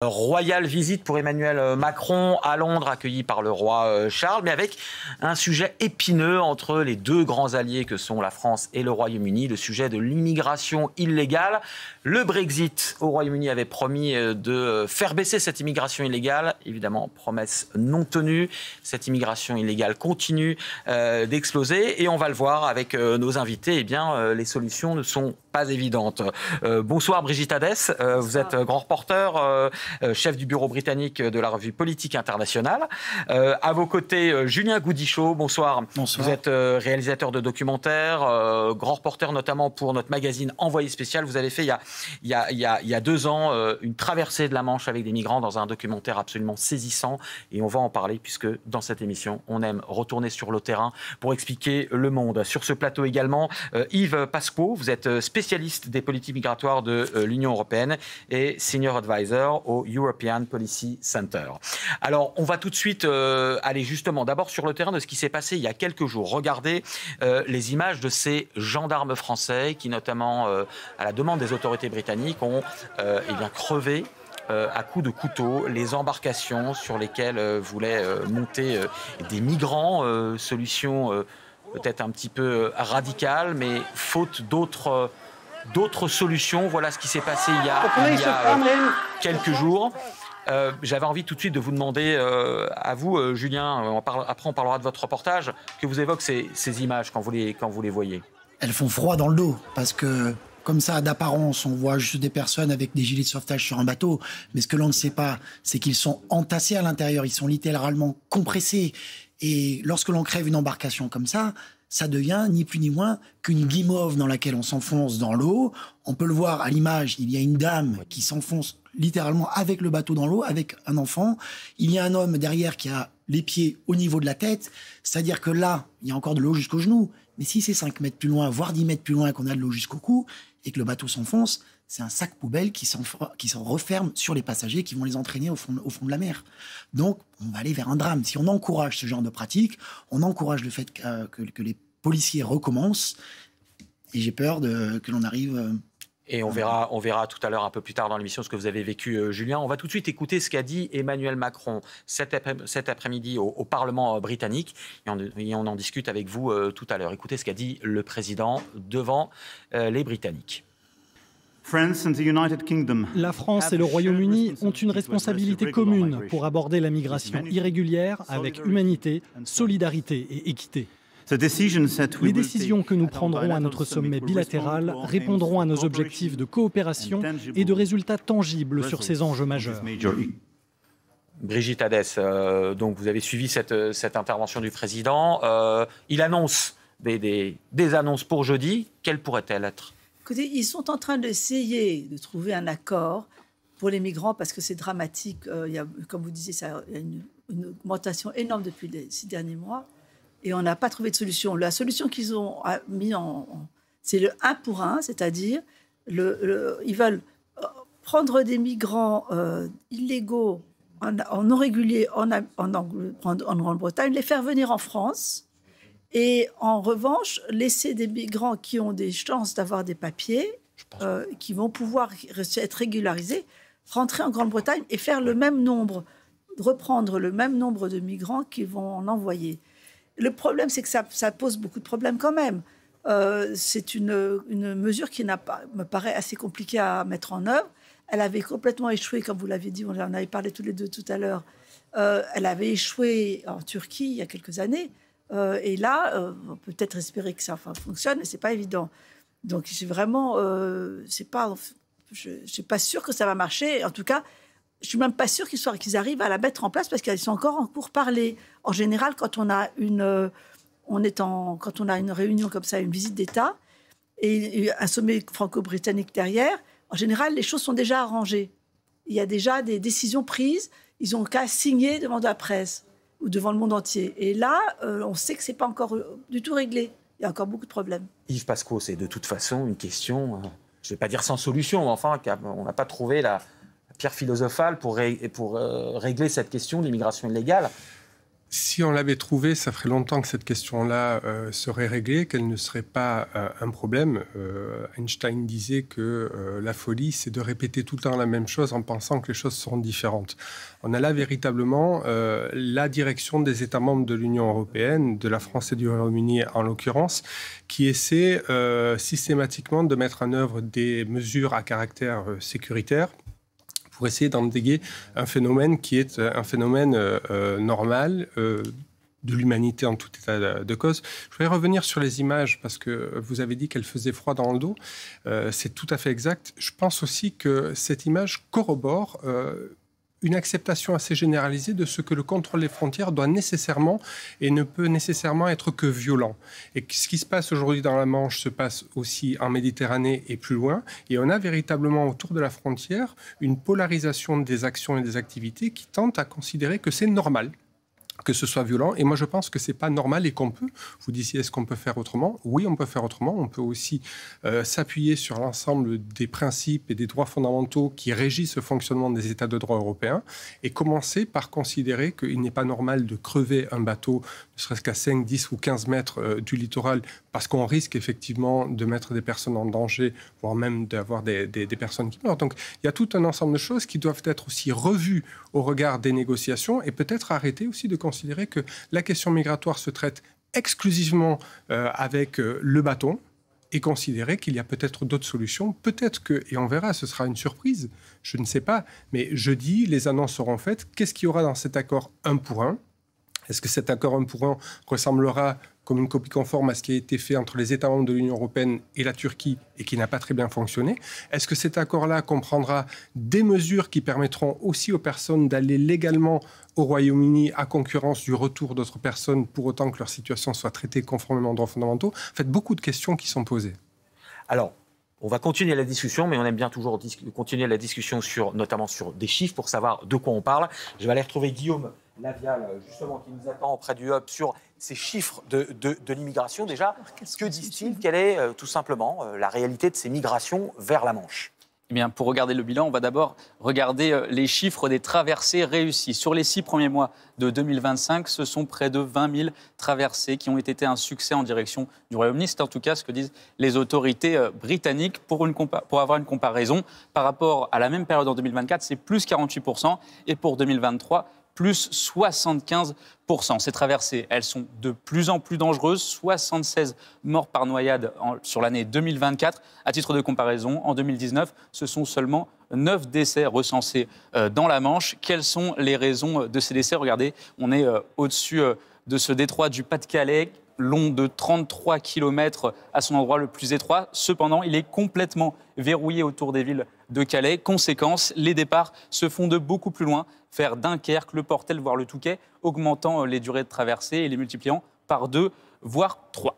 Royale visite pour Emmanuel Macron à Londres, accueilli par le roi Charles, mais avec un sujet épineux entre les deux grands alliés que sont la France et le Royaume-Uni, le sujet de l'immigration illégale. Le Brexit au Royaume-Uni avait promis de faire baisser cette immigration illégale. Évidemment, promesse non tenue. Cette immigration illégale continue d'exploser et on va le voir avec nos invités. Eh bien, les solutions ne sont pas évidentes. Bonsoir Brigitte Hadès, vous êtes grand reporter, chef du bureau britannique de la revue Politique Internationale. À vos côtés, Julien Goudichaud, bonsoir. Bonsoir. Vous êtes réalisateur de documentaires, grand reporter notamment pour notre magazine Envoyé spécial. Vous avez fait il y a 2 ans une traversée de la Manche avec des migrants dans un documentaire absolument saisissant. Et on va en parler puisque dans cette émission, on aime retourner sur le terrain pour expliquer le monde. Sur ce plateau également, Yves Pasquot, vous êtes spécialiste des politiques migratoires de l'Union européenne et senior advisor au European Policy Center. Alors, on va tout de suite aller justement d'abord sur le terrain de ce qui s'est passé il y a quelques jours. Regardez les images de ces gendarmes français qui, notamment à la demande des autorités britanniques, ont crevé à coups de couteau les embarcations sur lesquelles voulaient monter des migrants. Solution peut-être un petit peu radicale, mais faute d'autres solutions. Voilà ce qui s'est passé il y a quelques jours. J'avais envie tout de suite de vous demander, à vous, Julien, après on parlera de votre reportage, que vous évoquez ces images quand vous les voyez. Elles font froid dans le dos, parce que, comme ça, d'apparence, on voit juste des personnes avec des gilets de sauvetage sur un bateau, mais ce que l'on ne sait pas, c'est qu'ils sont entassés à l'intérieur, ils sont littéralement compressés. Et lorsque l'on crève une embarcation comme ça devient ni plus ni moins qu'une guimauve dans laquelle on s'enfonce dans l'eau. On peut le voir à l'image, il y a une dame qui s'enfonce littéralement avec le bateau dans l'eau, avec un enfant. Il y a un homme derrière qui a les pieds au niveau de la tête, c'est-à-dire que là, il y a encore de l'eau jusqu'aux genoux. Mais si c'est 5 mètres plus loin, voire 10 mètres plus loin, qu'on a de l'eau jusqu'au cou, et que le bateau s'enfonce, c'est un sac poubelle qui s'en referme sur les passagers qui vont les entraîner au fond de la mer. Donc, on va aller vers un drame. Si on encourage ce genre de pratique, on encourage le fait que les policiers recommencent. Et j'ai peur que l'on arrive... Et on verra tout à l'heure, un peu plus tard dans l'émission, ce que vous avez vécu, Julien. On va tout de suite écouter ce qu'a dit Emmanuel Macron cet après-midi au Parlement britannique. Et on en discute avec vous tout à l'heure. Écoutez ce qu'a dit le président devant les Britanniques. La France et le Royaume-Uni ont une responsabilité commune pour aborder la migration irrégulière avec humanité, solidarité et équité. Les décisions que nous prendrons à notre sommet bilatéral répondront à nos objectifs de coopération et de résultats tangibles sur ces enjeux majeurs. Brigitte Hadès, donc vous avez suivi cette intervention du président. Il annonce des annonces pour jeudi. Quelles pourraient-elles être ? Écoutez, ils sont en train d'essayer de trouver un accord pour les migrants parce que c'est dramatique. Il y a, comme vous disiez, il y a une augmentation énorme depuis les 6 derniers mois et on n'a pas trouvé de solution. La solution qu'ils ont mis c'est le 1 pour 1, c'est-à-dire ils veulent prendre des migrants illégaux en non régulier en Grande-Bretagne, les faire venir en France. Et en revanche, laisser des migrants qui ont des chances d'avoir des papiers, qui vont pouvoir être régularisés, rentrer en Grande-Bretagne et faire reprendre le même nombre de migrants qu'ils vont en envoyer. Le problème, c'est que ça pose beaucoup de problèmes quand même. C'est une mesure qui me paraît assez compliquée à mettre en œuvre. Elle avait complètement échoué, comme vous l'avez dit, on en avait parlé tous les deux tout à l'heure. Elle avait échoué en Turquie il y a quelques années. Et là, on peut peut-être espérer que ça fonctionne, mais c'est pas évident. Donc, je suis pas sûre que ça va marcher. En tout cas, je suis même pas sûre qu'ils arrivent à la mettre en place parce qu'ils sont encore en pourparlers. En général, quand on a une réunion comme ça, une visite d'État et un sommet franco-britannique derrière, en général, les choses sont déjà arrangées. Il y a déjà des décisions prises. Ils ont qu'à signer devant la presse ou devant le monde entier. Et là, on sait que ce n'est pas encore du tout réglé. Il y a encore beaucoup de problèmes. Yves Pasquot, c'est de toute façon une question, je ne vais pas dire sans solution, mais enfin, on n'a pas trouvé la pierre philosophale pour régler cette question de l'immigration illégale. Si on l'avait trouvé, ça ferait longtemps que cette question-là serait réglée, qu'elle ne serait pas un problème. Einstein disait que la folie, c'est de répéter tout le temps la même chose en pensant que les choses seront différentes. On a là véritablement la direction des États membres de l'Union européenne, de la France et du Royaume-Uni en l'occurrence, qui essaient systématiquement de mettre en œuvre des mesures à caractère sécuritaire pour essayer d'endiguer un phénomène qui est un phénomène normal de l'humanité en tout état de cause. Je voudrais revenir sur les images parce que vous avez dit qu'elles faisaient froid dans le dos. C'est tout à fait exact. Je pense aussi que cette image corrobore une acceptation assez généralisée de ce que le contrôle des frontières doit nécessairement et ne peut nécessairement être que violent. Et ce qui se passe aujourd'hui dans la Manche se passe aussi en Méditerranée et plus loin. Et on a véritablement autour de la frontière une polarisation des actions et des activités qui tente à considérer que c'est normal que ce soit violent. Et moi, je pense que ce n'est pas normal et qu'on peut. Vous disiez, est-ce qu'on peut faire autrement ? Oui, on peut faire autrement. On peut aussi s'appuyer sur l'ensemble des principes et des droits fondamentaux qui régissent le fonctionnement des États de droit européens et commencer par considérer qu'il n'est pas normal de crever un bateau, ne serait-ce qu'à 5, 10 ou 15 mètres du littoral, parce qu'on risque effectivement de mettre des personnes en danger, voire même d'avoir des personnes qui meurent. Donc, il y a tout un ensemble de choses qui doivent être aussi revues au regard des négociations et peut-être arrêter aussi de considérer que la question migratoire se traite exclusivement avec le bâton et considérer qu'il y a peut-être d'autres solutions. Peut-être que, et on verra, ce sera une surprise, je ne sais pas, mais jeudi, les annonces seront faites. Qu'est-ce qu'il y aura dans cet accord 1 pour 1 ? Est-ce que cet accord 1 pour 1 ressemblera comme une copie conforme à ce qui a été fait entre les États membres de l'Union européenne et la Turquie et qui n'a pas très bien fonctionné ? Est-ce que cet accord-là comprendra des mesures qui permettront aussi aux personnes d'aller légalement au Royaume-Uni à concurrence du retour d'autres personnes pour autant que leur situation soit traitée conformément aux droits fondamentaux ? En fait, beaucoup de questions qui sont posées. Alors, on va continuer la discussion, mais on aime bien toujours continuer la discussion notamment sur des chiffres pour savoir de quoi on parle. Je vais aller retrouver Guillaume Lavial, justement, qui nous attend auprès du Hub sur ces chiffres de l'immigration. Déjà, que disent-ils ? Quelle est tout simplement la réalité de ces migrations vers la Manche ? Eh bien, pour regarder le bilan, on va d'abord regarder les chiffres des traversées réussies. Sur les 6 premiers mois de 2025, ce sont près de 20 000 traversées qui ont été un succès en direction du Royaume-Uni. C'est en tout cas ce que disent les autorités britanniques. Pour avoir une comparaison, par rapport à la même période en 2024, c'est plus 48%. Et pour 2023, plus 75%. Ces traversées, elles sont de plus en plus dangereuses. 76 morts par noyade sur l'année 2024. À titre de comparaison, en 2019, ce sont seulement 9 décès recensés dans la Manche. Quelles sont les raisons de ces décès ? Regardez, on est au-dessus de ce détroit du Pas-de-Calais, long de 33 km à son endroit le plus étroit. Cependant, il est complètement verrouillé autour des villes de Calais. Conséquence, les départs se font de beaucoup plus loin, vers Dunkerque, le Portel, voire le Touquet, augmentant les durées de traversée et les multipliant par 2, voire 3.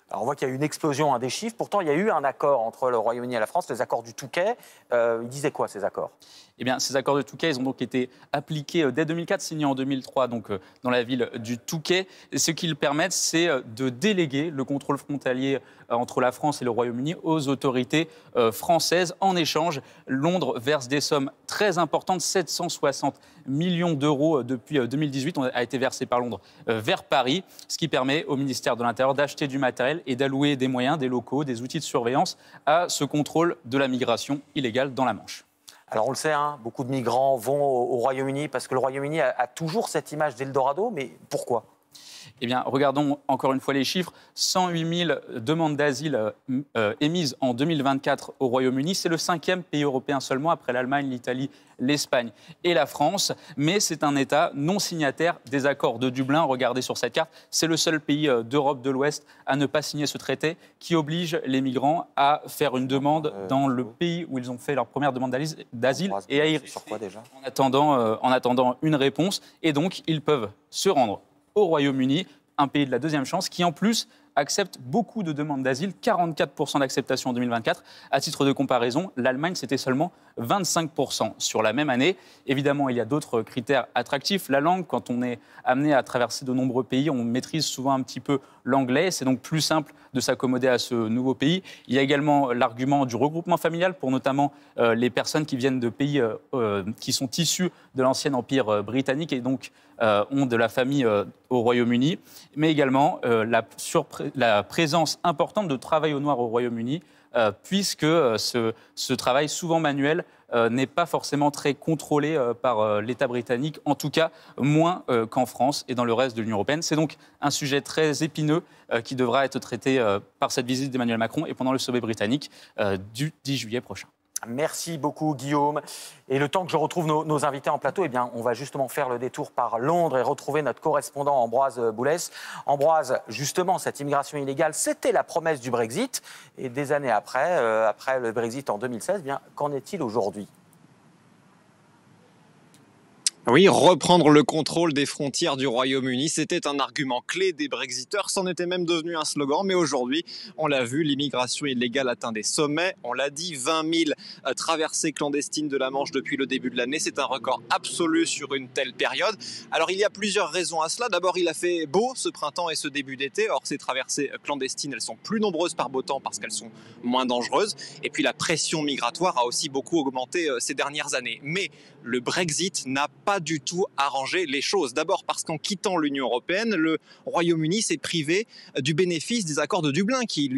Alors on voit qu'il y a eu une explosion des chiffres. Pourtant, il y a eu un accord entre le Royaume-Uni et la France, les accords du Touquet. Ils disaient quoi, ces accords ? Eh bien, ces accords de Touquet, ils ont donc été appliqués dès 2004, signés en 2003, donc dans la ville du Touquet. Et ce qu'ils permettent, c'est de déléguer le contrôle frontalier entre la France et le Royaume-Uni aux autorités françaises. En échange, Londres verse des sommes très importantes, 760 millions d'euros depuis 2018, a été versé par Londres vers Paris, ce qui permet au ministère de l'Intérieur d'acheter du matériel et d'allouer des moyens, des locaux, des outils de surveillance à ce contrôle de la migration illégale dans la Manche. Alors on le sait, beaucoup de migrants vont au Royaume-Uni parce que le Royaume-Uni a toujours cette image d'Eldorado, mais pourquoi ? Eh bien, regardons encore une fois les chiffres. 108 000 demandes d'asile émises en 2024 au Royaume-Uni. C'est le 5e pays européen seulement, après l'Allemagne, l'Italie, l'Espagne et la France. Mais c'est un État non signataire des accords de Dublin. Regardez sur cette carte, c'est le seul pays d'Europe de l'Ouest à ne pas signer ce traité qui oblige les migrants à faire une demande dans le pays où ils ont fait leur première demande d'asile et à y rester en attendant une réponse. Et donc, ils peuvent se rendre au Royaume-Uni, un pays de la deuxième chance, qui en plus acceptent beaucoup de demandes d'asile, 44% d'acceptation en 2024. À titre de comparaison, l'Allemagne, c'était seulement 25% sur la même année. Évidemment, il y a d'autres critères attractifs. La langue, quand on est amené à traverser de nombreux pays, on maîtrise souvent un petit peu l'anglais. C'est donc plus simple de s'accommoder à ce nouveau pays. Il y a également l'argument du regroupement familial pour notamment les personnes qui viennent de pays qui sont issus de l'ancien empire britannique et donc ont de la famille au Royaume-Uni, mais également la présence importante de travail au noir au Royaume-Uni, puisque ce travail souvent manuel n'est pas forcément très contrôlé par l'État britannique, en tout cas moins qu'en France et dans le reste de l'Union européenne. C'est donc un sujet très épineux qui devra être traité par cette visite d'Emmanuel Macron et pendant le sommet britannique du 10 juillet prochain. Merci beaucoup Guillaume. Et le temps que je retrouve nos invités en plateau, eh bien, on va justement faire le détour par Londres et retrouver notre correspondant Ambroise Boulès. Ambroise, justement, cette immigration illégale, c'était la promesse du Brexit. Et des années après, après le Brexit en 2016, eh bien, qu'en est-il aujourd'hui ? Oui, reprendre le contrôle des frontières du Royaume-Uni, c'était un argument clé des Brexiteurs, c'en était même devenu un slogan, mais aujourd'hui, on l'a vu, l'immigration illégale atteint des sommets, on l'a dit, 20 000 traversées clandestines de la Manche depuis le début de l'année, c'est un record absolu sur une telle période. Alors il y a plusieurs raisons à cela, d'abord il a fait beau ce printemps et ce début d'été, or ces traversées clandestines, elles sont plus nombreuses par beau temps parce qu'elles sont moins dangereuses, et puis la pression migratoire a aussi beaucoup augmenté ces dernières années. Mais le Brexit n'a pas du tout arrangé les choses. D'abord parce qu'en quittant l'Union européenne, le Royaume-Uni s'est privé du bénéfice des accords de Dublin qui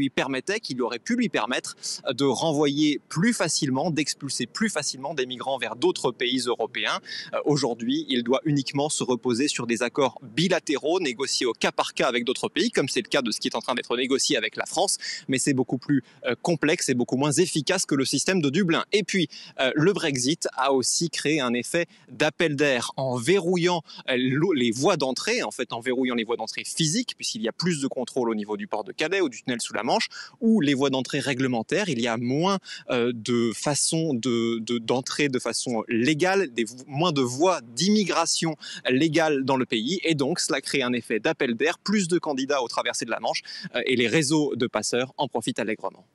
auraient pu lui permettre de renvoyer plus facilement, d'expulser plus facilement des migrants vers d'autres pays européens. Aujourd'hui, il doit uniquement se reposer sur des accords bilatéraux négociés au cas par cas avec d'autres pays, comme c'est le cas de ce qui est en train d'être négocié avec la France, mais c'est beaucoup plus complexe et beaucoup moins efficace que le système de Dublin. Et puis, le Brexit a aussi créé un effet d'appel d'air en verrouillant les voies d'entrée, en fait en verrouillant les voies d'entrée physiques, puisqu'il y a plus de contrôle au niveau du port de Calais ou du tunnel sous la Manche, ou les voies d'entrée réglementaires, il y a moins de façons d'entrer de façon légale, moins de voies d'immigration légale dans le pays, et donc cela crée un effet d'appel d'air, plus de candidats aux traversées de la Manche, et les réseaux de passeurs en profitent allègrement.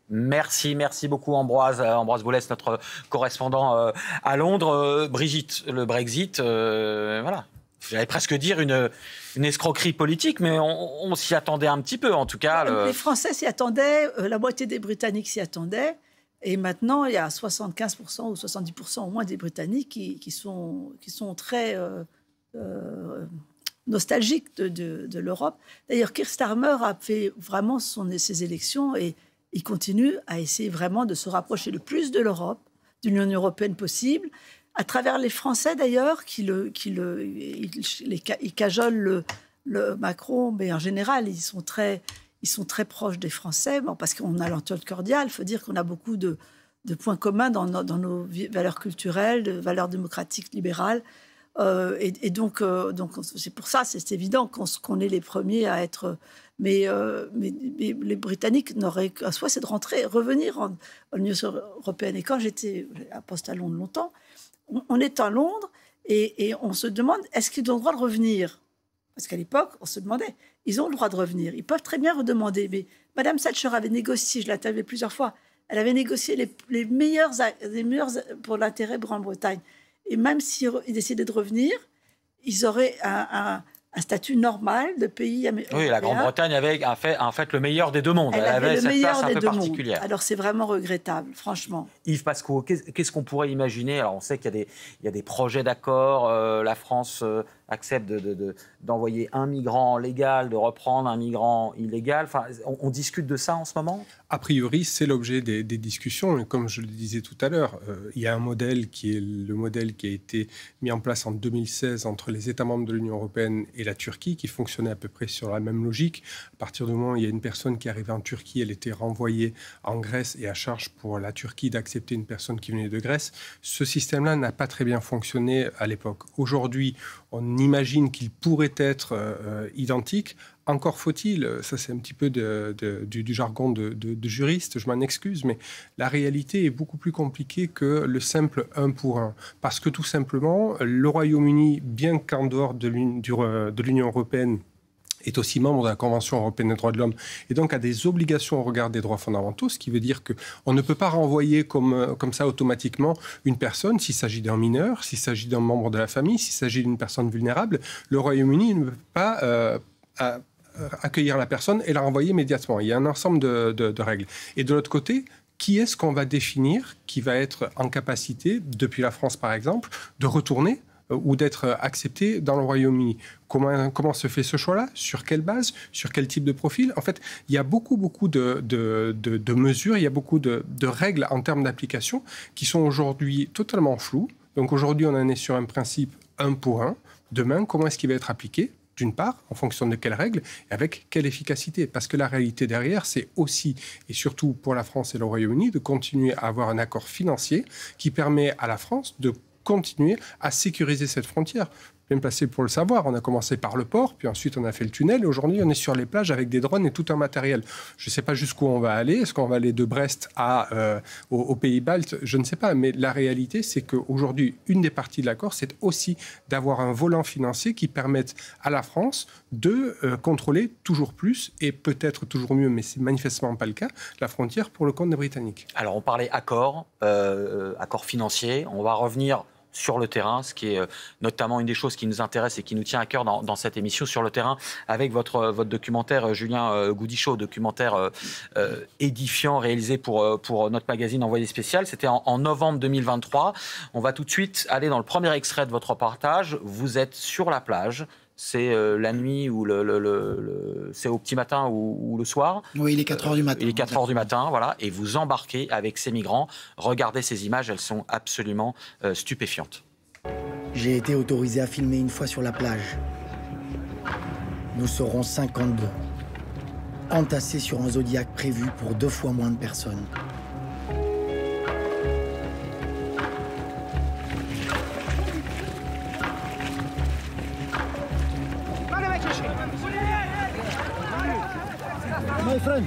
Merci beaucoup Ambroise Boulès, notre correspondant à Londres. Brigitte, le Brexit, voilà, j'allais presque dire une escroquerie politique, mais on s'y attendait un petit peu en tout cas. Les Français s'y attendaient, la moitié des Britanniques s'y attendaient, et maintenant il y a 75% ou 70% au moins des Britanniques qui sont très nostalgiques de l'Europe. D'ailleurs, Keir Starmer a fait vraiment ses élections et il continue à essayer vraiment de se rapprocher le plus de l'Europe, de l'Union européenne possible, à travers les Français d'ailleurs, qui cajolent le Macron, mais en général, ils sont très proches des Français, parce qu'on a l'entente cordiale. Il faut dire qu'on a beaucoup de points communs dans nos valeurs culturelles, de valeurs démocratiques, libérales. Et donc c'est pour ça, c'est évident qu'on est les premiers à être... Mais les Britanniques n'auraient qu'un souhait, c'est de revenir en Union européenne. Et quand j'étais à poste à Londres longtemps, on est à Londres et on se demande, est-ce qu'ils ont le droit de revenir ? Parce qu'à l'époque, on se demandait, ils ont le droit de revenir. Ils peuvent très bien redemander. Mais Mme Thatcher avait négocié, je l'ai interviewée plusieurs fois, elle avait négocié les meilleurs pour l'intérêt de Grande-Bretagne. Et même s'ils décidaient de revenir, ils auraient un statut normal de pays américain. Oui, la Grande-Bretagne avait en fait le meilleur des deux mondes. Elle avait cette place un peu particulière. Alors c'est vraiment regrettable, franchement. Yves Pascoe, qu'est-ce qu'on pourrait imaginer ? Alors on sait qu'il y a des projets d'accord. La France accepte d'envoyer un migrant légal, de reprendre un migrant illégal. Enfin, on discute de ça en ce moment ? A priori, c'est l'objet des discussions. Et comme je le disais tout à l'heure, il y a un modèle qui est le modèle qui a été mis en place en 2016 entre les États membres de l'Union européenne et la Turquie, qui fonctionnait à peu près sur la même logique. À partir du moment où il y a une personne qui arrivait en Turquie, elle était renvoyée en Grèce et à charge pour la Turquie d'accepter une personne qui venait de Grèce. Ce système-là n'a pas très bien fonctionné à l'époque. Aujourd'hui, on imagine qu'il pourrait être identique. Encore faut-il, ça c'est un petit peu du jargon de juriste, je m'en excuse, mais la réalité est beaucoup plus compliquée que le simple 1 pour 1. Parce que tout simplement, le Royaume-Uni, bien qu'en dehors de l'Union européenne, est aussi membre de la Convention européenne des droits de l'homme et donc a des obligations au regard des droits fondamentaux, ce qui veut dire qu'on ne peut pas renvoyer comme ça automatiquement une personne s'il s'agit d'un mineur, s'il s'agit d'un membre de la famille, s'il s'agit d'une personne vulnérable. Le Royaume-Uni ne peut pas accueillir la personne et la renvoyer immédiatement. Il y a un ensemble de règles. Et de l'autre côté, qui est-ce qu'on va définir qui va être en capacité, depuis la France par exemple, de retourner ou d'être accepté dans le Royaume-Uni? Comment se fait ce choix-là? Sur quelle base? Sur quel type de profil? En fait, il y a beaucoup de mesures, il y a beaucoup de règles en termes d'application qui sont aujourd'hui totalement floues. Donc aujourd'hui, on en est sur un principe 1 pour 1. Demain, comment est-ce qu'il va être appliqué? D'une part, en fonction de quelles règles et avec quelle efficacité. Parce que la réalité derrière, c'est aussi, et surtout pour la France et le Royaume-Uni, de continuer à avoir un accord financier qui permet à la France de continuer à sécuriser cette frontière. Bien placé pour le savoir, on a commencé par le port, puis ensuite on a fait le tunnel, et aujourd'hui on est sur les plages avec des drones et tout un matériel. Je ne sais pas jusqu'où on va aller, est-ce qu'on va aller de Brest aux Pays-Baltes, je ne sais pas, mais la réalité c'est qu'aujourd'hui, une des parties de l'accord, c'est aussi d'avoir un volant financier qui permette à la France de contrôler toujours plus, et peut-être toujours mieux, mais c'est manifestement pas le cas, la frontière pour le compte des Britanniques. Alors on parlait accord financier, on va revenir sur le terrain, ce qui est notamment une des choses qui nous intéresse et qui nous tient à cœur dans cette émission, sur le terrain, avec votre documentaire, Julien Goudichaud, documentaire édifiant réalisé pour notre magazine Envoyé spécial. C'était en novembre 2023. On va tout de suite aller dans le premier extrait de votre reportage. Vous êtes sur la plage. C'est la nuit ou c'est au petit matin ou le soir. Oui, il est 4h du matin. Il est 4h du matin, voilà. Et vous embarquez avec ces migrants. Regardez ces images, elles sont absolument stupéfiantes. J'ai été autorisé à filmer une fois sur la plage. Nous serons 52. Entassés sur un Zodiac prévu pour 2 fois moins de personnes. My friend.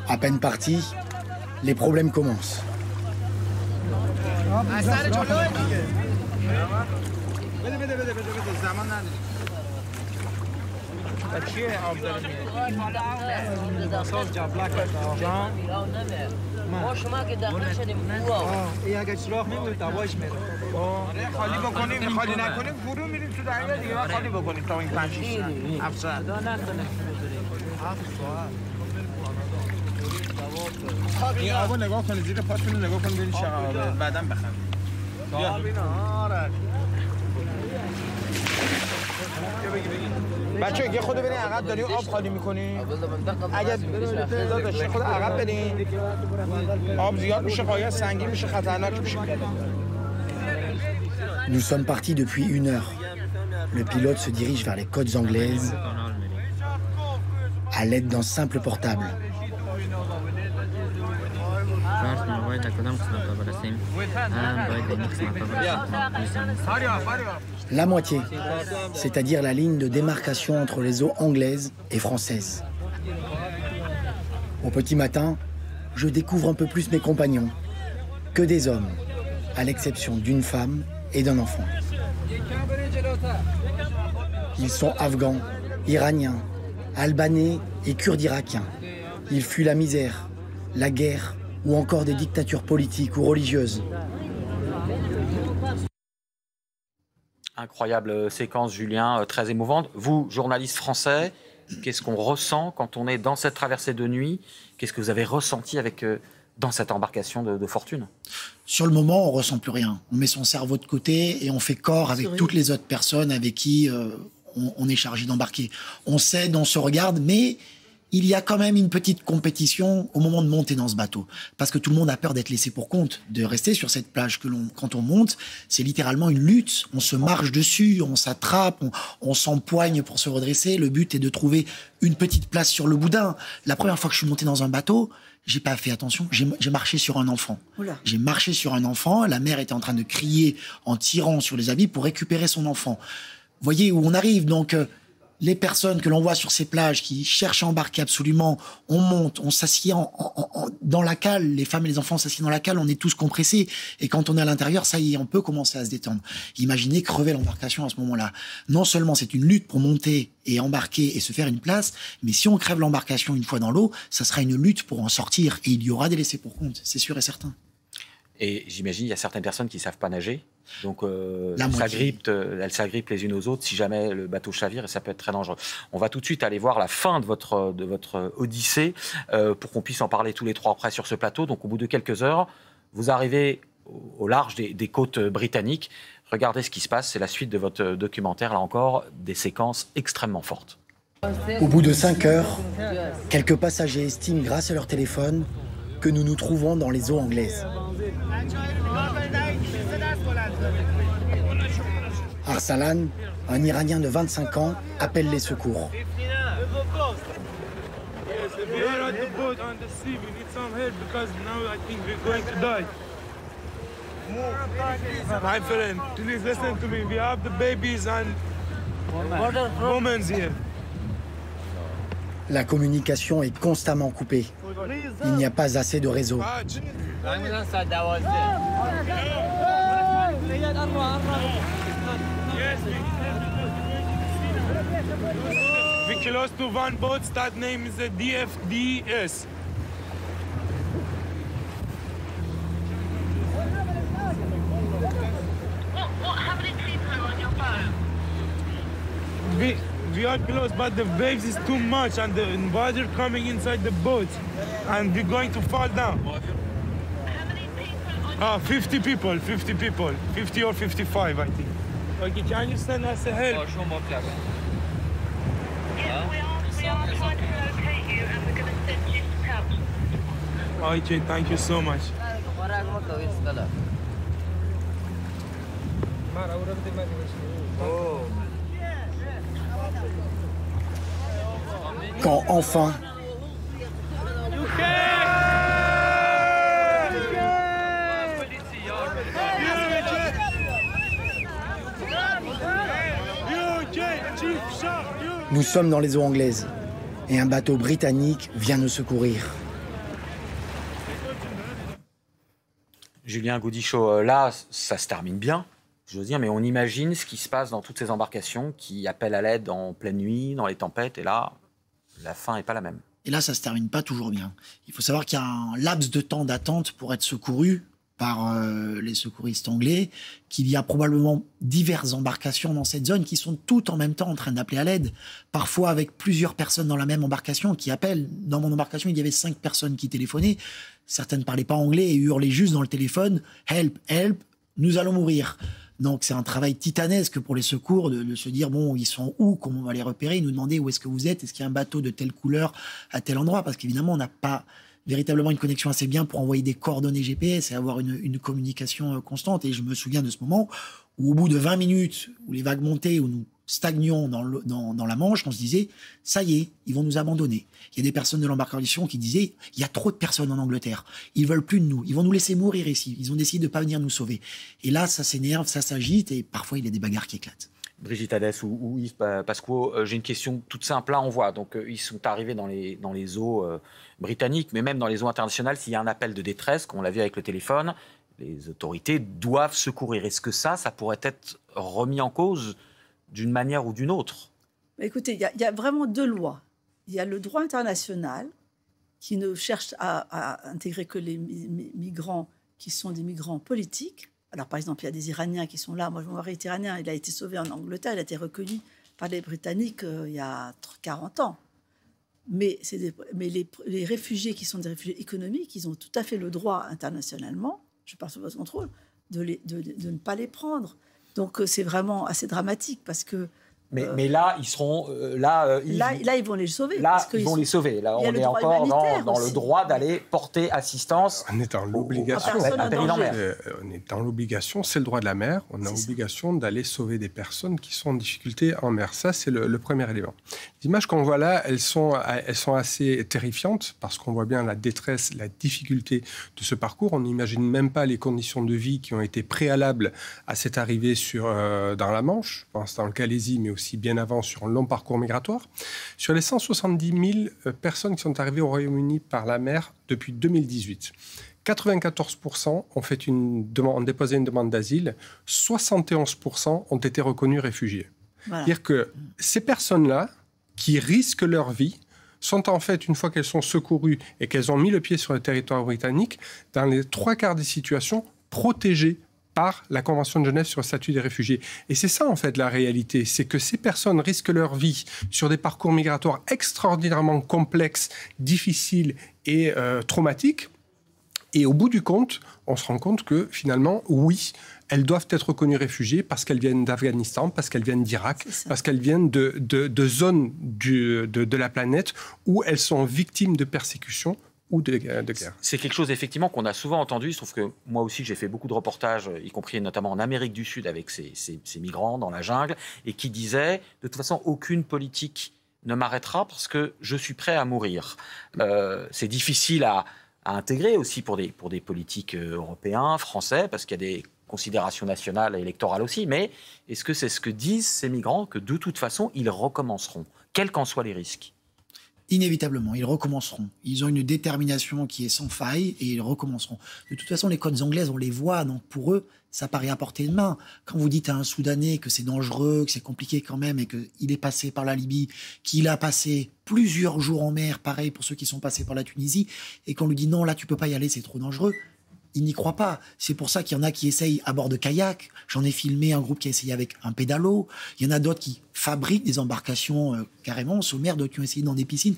À peine parti, les problèmes commencent. بچه یه خود برین عقب دارین آب خالی میکنین اگه داداش خود عقب برین آب زیاد میشه قایق سنگین میشه خطرناک میشه. Nous sommes partis depuis 1 heure. Le pilote se dirige vers les côtes anglaises à l'aide d'un simple portable. La moitié, c'est-à-dire la ligne de démarcation entre les eaux anglaises et françaises. Au petit matin, je découvre un peu plus mes compagnons, que des hommes, à l'exception d'une femme et d'un enfant. Ils sont afghans, iraniens, albanais et kurdes irakiens. Ils fuient la misère, la guerre ou encore des dictatures politiques ou religieuses. Incroyable séquence, Julien, très émouvante. Vous, journaliste français, qu'est-ce qu'on ressent quand on est dans cette traversée de nuit? Qu'est-ce que vous avez ressenti dans cette embarcation de fortune? Sur le moment, on ne ressent plus rien. On met son cerveau de côté et on fait corps avec toutes les autres personnes avec qui on est chargé d'embarquer. On s'aide, on se regarde, mais il y a quand même une petite compétition au moment de monter dans ce bateau. Parce que tout le monde a peur d'être laissé pour compte, de rester sur cette plage quand on monte. C'est littéralement une lutte. On se marche dessus, on s'attrape, on s'empoigne pour se redresser. Le but est de trouver une petite place sur le boudin. La première fois que je suis monté dans un bateau, j'ai pas fait attention. J'ai marché sur un enfant. Oula. J'ai marché sur un enfant. La mère était en train de crier en tirant sur les habits pour récupérer son enfant. Vous voyez où on arrive, donc... les personnes que l'on voit sur ces plages qui cherchent à embarquer absolument, on monte, on s'assied dans la cale, les femmes et les enfants s'assiedent dans la cale, on est tous compressés. Et quand on est à l'intérieur, ça y est, on peut commencer à se détendre. Imaginez crever l'embarcation à ce moment-là. Non seulement c'est une lutte pour monter et embarquer et se faire une place, mais si on crève l'embarcation une fois dans l'eau, ça sera une lutte pour en sortir. Et il y aura des laissés pour compte, c'est sûr et certain. Et j'imagine il y a certaines personnes qui ne savent pas nager. Donc, elles s'agrippent les unes aux autres si jamais le bateau chavire et ça peut être très dangereux. On va tout de suite aller voir la fin de votre odyssée pour qu'on puisse en parler tous les trois après sur ce plateau. Donc, au bout de quelques heures, vous arrivez au large des côtes britanniques. Regardez ce qui se passe. C'est la suite de votre documentaire. Là encore, des séquences extrêmement fortes. Au bout de 5 heures, quelques passagers estiment grâce à leur téléphone que nous nous trouvons dans les eaux anglaises. Arsalan, un Iranien de 25 ans, appelle les secours. La communication est constamment coupée. Il n'y a pas assez de réseau. We close to one boat, that name is the DFDS. How many people are on your boat? We are close, but the waves is too much and the water coming inside the boat and we're going to fall down. How many people on 50 people, 50 or 55 I think. Okay, can you send us a help? Yes, we are trying to locate you and we're going to send you some help. Okay, thank you so much. Quand enfin, nous sommes dans les eaux anglaises et un bateau britannique vient nous secourir. Julien Gaudichaud, là, ça se termine bien, je veux dire, mais on imagine ce qui se passe dans toutes ces embarcations qui appellent à l'aide en pleine nuit, dans les tempêtes, et là, la fin n'est pas la même. Et là, ça ne se termine pas toujours bien. Il faut savoir qu'il y a un laps de temps d'attente pour être secouru par les secouristes anglais, qu'il y a probablement diverses embarcations dans cette zone qui sont toutes en même temps en train d'appeler à l'aide, parfois avec plusieurs personnes dans la même embarcation qui appellent. Dans mon embarcation, il y avait 5 personnes qui téléphonaient. Certaines ne parlaient pas anglais et hurlaient juste dans le téléphone « Help, help, nous allons mourir ». Donc c'est un travail titanesque pour les secours de se dire bon, ils sont où, comment on va les repérer, nous demander où est-ce que vous êtes, est-ce qu'il y a un bateau de telle couleur à tel endroit, parce qu'évidemment on n'a pas véritablement une connexion assez bien pour envoyer des coordonnées GPS et avoir une communication constante. Et je me souviens de ce moment où au bout de 20 minutes, où les vagues montaient, où nous stagnions dans la Manche, on se disait ça y est, ils vont nous abandonner. Il y a des personnes de l'embarcation qui disaient il y a trop de personnes en Angleterre, ils veulent plus de nous, ils vont nous laisser mourir ici, ils ont décidé de pas venir nous sauver. Et là, ça s'énerve, ça s'agite et parfois il y a des bagarres qui éclatent. Brigitte Hadès ou Yves Pasquot, j'ai une question toute simple. Là, on voit, donc ils sont arrivés dans les eaux britanniques, mais même dans les eaux internationales, s'il y a un appel de détresse, comme on l'a vu avec le téléphone, les autorités doivent secourir. Est-ce que ça pourrait être remis en cause d'une manière ou d'une autre? Écoutez, il y a vraiment 2 lois. Il y a le droit international qui ne cherche à intégrer que les migrants qui sont des migrants politiques. Alors, par exemple, il y a des Iraniens qui sont là. Moi, mon mari est iranien. Il a été sauvé en Angleterre. Il a été reconnu par les Britanniques il y a 40 ans. Mais les réfugiés qui sont des réfugiés économiques, ils ont tout à fait le droit internationalement, je parle sous votre contrôle, de ne pas les prendre. Donc, c'est vraiment assez dramatique parce que Mais là, ils seront... Là, ils vont les sauver. Là, ils vont les sauver. Là, on est encore dans le droit d'aller porter assistance. On est dans l'obligation. On est dans l'obligation, c'est le droit de la mer. On a l'obligation d'aller sauver des personnes qui sont en difficulté en mer. Ça, c'est le premier élément. Les images qu'on voit là, elles sont assez terrifiantes parce qu'on voit bien la détresse, la difficulté de ce parcours. On n'imagine même pas les conditions de vie qui ont été préalables à cette arrivée dans la Manche, je pense dans le Calaisis, mais aussi bien avant sur un long parcours migratoire. Sur les 170 000 personnes qui sont arrivées au Royaume-Uni par la mer depuis 2018, 94% ont déposé une demande d'asile, 71% ont été reconnus réfugiés. Voilà. C'est-à-dire que ces personnes-là, qui risquent leur vie, sont en fait, une fois qu'elles sont secourues et qu'elles ont mis le pied sur le territoire britannique, dans les 3/4 des situations, protégées par la Convention de Genève sur le statut des réfugiés. Et c'est ça, en fait, la réalité. C'est que ces personnes risquent leur vie sur des parcours migratoires extraordinairement complexes, difficiles et traumatiques. Et au bout du compte, on se rend compte que, finalement, oui, elles doivent être reconnues réfugiées parce qu'elles viennent d'Afghanistan, parce qu'elles viennent d'Irak, parce qu'elles viennent de zones de la planète où elles sont victimes de persécutions ou de guerre. C'est quelque chose, effectivement, qu'on a souvent entendu. Il se trouve que moi aussi, j'ai fait beaucoup de reportages, y compris notamment en Amérique du Sud, avec ces migrants dans la jungle, et qui disaient, de toute façon, aucune politique ne m'arrêtera parce que je suis prêt à mourir. C'est difficile à intégrer aussi pour des politiques européens, français, parce qu'il y a des considérations nationales et électorales aussi. Mais est-ce que c'est ce que disent ces migrants, que de toute façon, ils recommenceront, quels qu'en soient les risques ? Inévitablement, ils recommenceront. Ils ont une détermination qui est sans faille et ils recommenceront. De toute façon, les côtes anglaises, on les voit, donc pour eux, ça paraît à portée de main. Quand vous dites à un Soudanais que c'est dangereux, que c'est compliqué quand même et qu'il est passé par la Libye, qu'il a passé plusieurs jours en mer, pareil pour ceux qui sont passés par la Tunisie, et qu'on lui dit non, là tu peux pas y aller, c'est trop dangereux, il n'y croit pas. C'est pour ça qu'il y en a qui essayent à bord de kayak. J'en ai filmé un groupe qui a essayé avec un pédalo. Il y en a d'autres qui fabriquent des embarcations carrément sommaires, d'autres qui ont essayé dans des piscines.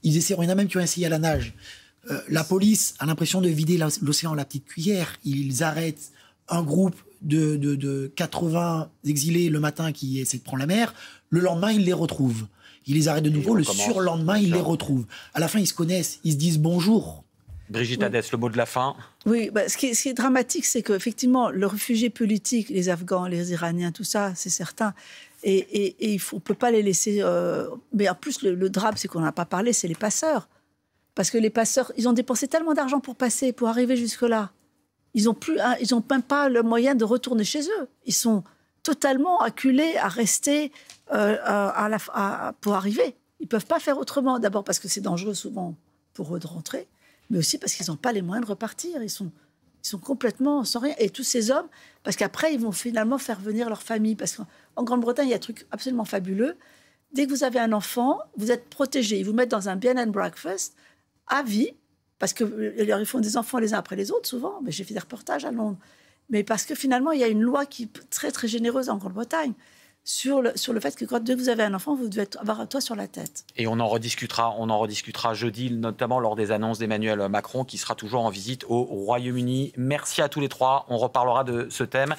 Il y en a même qui ont essayé à la nage. La police a l'impression de vider l'océan à la petite cuillère. Ils arrêtent un groupe de 80 exilés le matin qui essaient de prendre la mer. Le lendemain, ils les retrouvent. Ils les arrêtent de nouveau. Le surlendemain, ils les retrouvent. À la fin, ils se connaissent. Ils se disent bonjour. Brigitte Hadès, le mot de la fin. Oui, ce qui est dramatique, c'est qu'effectivement, le réfugié politique, les Afghans, les Iraniens, tout ça, c'est certain. Et on ne peut pas les laisser... Mais en plus, le drame, c'est qu'on n'en a pas parlé, c'est les passeurs. Parce que les passeurs, ils ont dépensé tellement d'argent pour passer, pour arriver jusque-là. Ils n'ont même pas le moyen de retourner chez eux. Ils sont totalement acculés à rester pour arriver. Ils ne peuvent pas faire autrement. D'abord parce que c'est dangereux souvent pour eux de rentrer, mais aussi parce qu'ils n'ont pas les moyens de repartir. Ils sont complètement sans rien. Et tous ces hommes, parce qu'après, ils vont finalement faire venir leur famille. Parce qu'en Grande-Bretagne, il y a un truc absolument fabuleux. Dès que vous avez un enfant, vous êtes protégé. Ils vous mettent dans un bed and breakfast à vie, parce qu'ils font des enfants les uns après les autres, souvent. Mais j'ai fait des reportages à Londres. Mais parce que finalement, il y a une loi qui est très, très généreuse en Grande-Bretagne sur le fait que dès que vous avez un enfant, vous devez avoir un toit sur la tête. Et on en rediscutera jeudi, notamment lors des annonces d'Emmanuel Macron, qui sera toujours en visite au Royaume-Uni. Merci à tous les trois. On reparlera de ce thème.